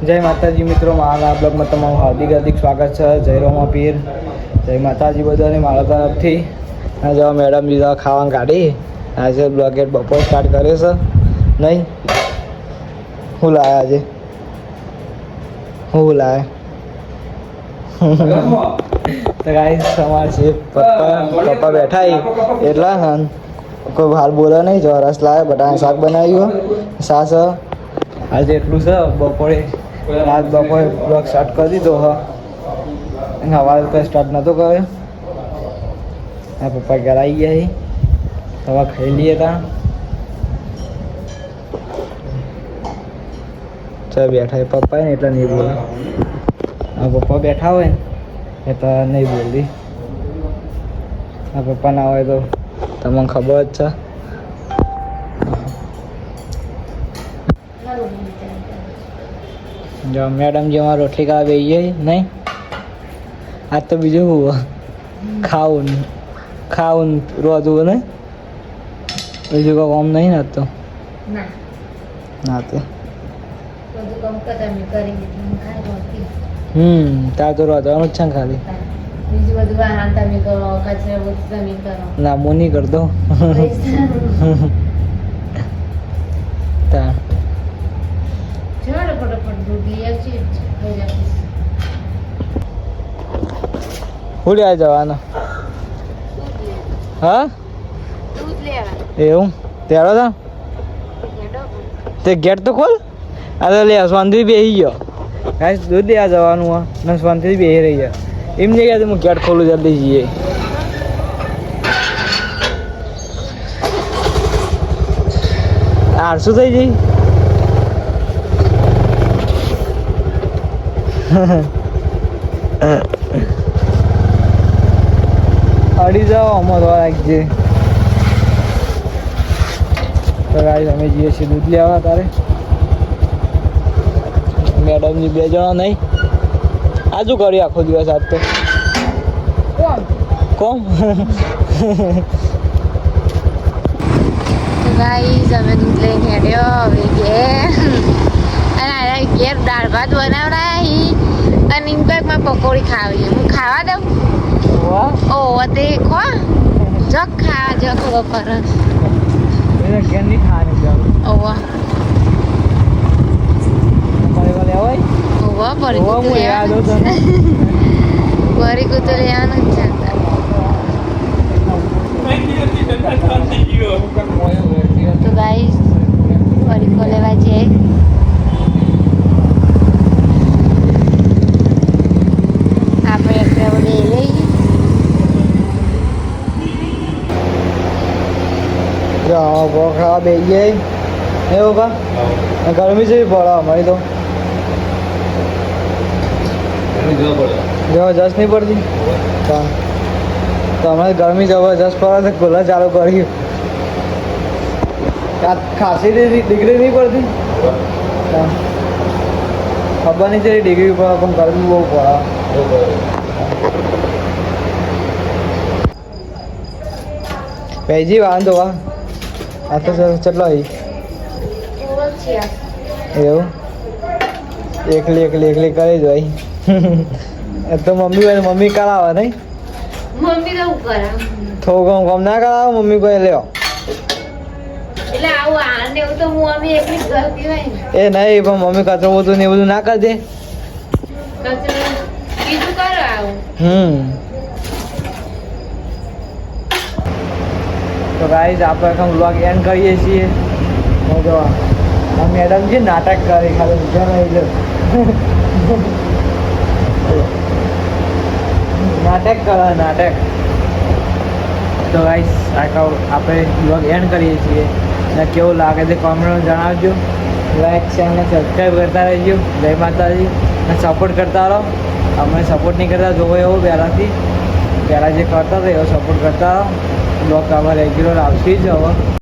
જય માતાજી મિત્રો, મારા બ્લોગમાં તમારું હાર્દિક હાર્દિક સ્વાગત છે. જય રોમા પીર, જય માતાજી બધાને મારા તરફથી. અને જો મેડમ બીજા ખાવાનું કાઢી આજે બ્લોગેટ બપોર સ્ટાર્ટ કરે છે નહીં. શું લાયા આજે? શું લાયા? તો ગાઈસ સમાર છે પપ્પા બેઠા એટલા કોઈ હાલ બોલે નહીં. જો રસ લાવે, બટાકા શાક બનાવ્યું, સાસ આજે એટલું છે. બપોરે બ્લોગ સ્ટાર્ટ કરી દીધો. સવારે તો સ્ટાર્ટ નહોતો કર્યો. હા, પપ્પા ઘર આવી ગયા. હવે ખાઈ લઈએ ત્યાં. ચાલ બેઠા પપ્પા ને એટલે નહીં બોલે. હા, પપ્પા બેઠા હોય ને એટલે નહીં બોલતી. હા, પપ્પા ના હોય તો તમને ખબર જ છે. જો મેડમ જે અમારે રોટલી ખાવા બેસી જાય નહીં. આજ તો બીજું ખાવું રોધવું ને બીજું કોઈ કામ નહીં ને આજ તો. ના તે તાર તો રોધવાનું જ છે ને ખાલી. ના હું નહીં કરતો. તાર ઉડ્યા જવાનો. હા એવું ત્યારે તો તે ગેટ તો ખોલ. આ તો લે શાંતિથી બેસી ગયો. કાંઈ દૂધ લેવા જવાનું હોય ને શાંતિથી બેસી રહી જાય. એમ નહીં કહેતું હું ગેટ ખોલું જલ્દી જઈએ. આરસું થઈ જઈ. અડી જાઓ આમાં તો રાખજે. તો ગાઈસ અમે જઈએ છીએ દૂધ લેવા. તારે મેડમજી 2 જણા નહીં. આ શું કર્યું આખો દિવસ? આજ તો કોમ ગાઈસ અમે દૂધ લઈને હેડ્યો હવે ઘેર. અને ઘેર દાળ ભાત બનાવડાયા અને ઇન્પેકમાં પકોડી ખાવી. હું ખાવા દઉં? ઓ તે ખો જગ ખા જગ ખબર ઘેર નહીં ખાવાની. ઓવા ઓવા બરી કુતું લેવાનું જ છે. તો ગાઈસ પરીકો લેવા જઈએ. આપણે એટલે લઈ લઈએ. ખાવા બે જાય એવું કા ગરમી જેવી પડે અમારી તો. જબરજસ્ત નહીં પડતી તો અમારે ગરમી જબરજસ્ત પડે. કુલર ચાલુ કર્યું. ખાસી ડિગ્રી નહીં પડતી. ખબર નહીં છે ડિગ્રી પડે પણ ગરમી બહુ પડે. પૈજી વાંધો વા આ તો ચટલો એવું એકલી કરી જ ભાઈ. તો મમ્મી કરાવે નહીં. મમ્મી તો કરે થોડું કામ ના કરાવે મમ્મી કોઈ લેવો. એટલે આવું આને એવું તો હું મમ્મી એકલી કરતી હોય ને. એ નહીં પણ મમ્મી કચરો બધું ને એ બધું ના કરી દે. કચરો બીજું કરો આવું. તો ગાઈસ આપણે વ્લોગ એન્ડ કરીએ છીએ. જો આ મેડમ જે નાટક કરી ખાલી બીજા નહીં. નાટક કરે નાટક. તો ગાઈસ આપણે વ્લોગ એન્ડ કરીએ છીએ. અને કેવું લાગે છે કોમેન્ટમાં જણાવજો. લાઈક શેર અને સબસ્ક્રાઈબ કરતા રહેજો. જય માતાજી. અને સપોર્ટ કરતા રહો. અમને સપોર્ટ નહીં કરતા જોવો એવું પહેલાં જે કરતા હતા એવો સપોર્ટ કરતા રહો. બ્લોગ આમાં રેગ્યુલર આવશે જ હવે.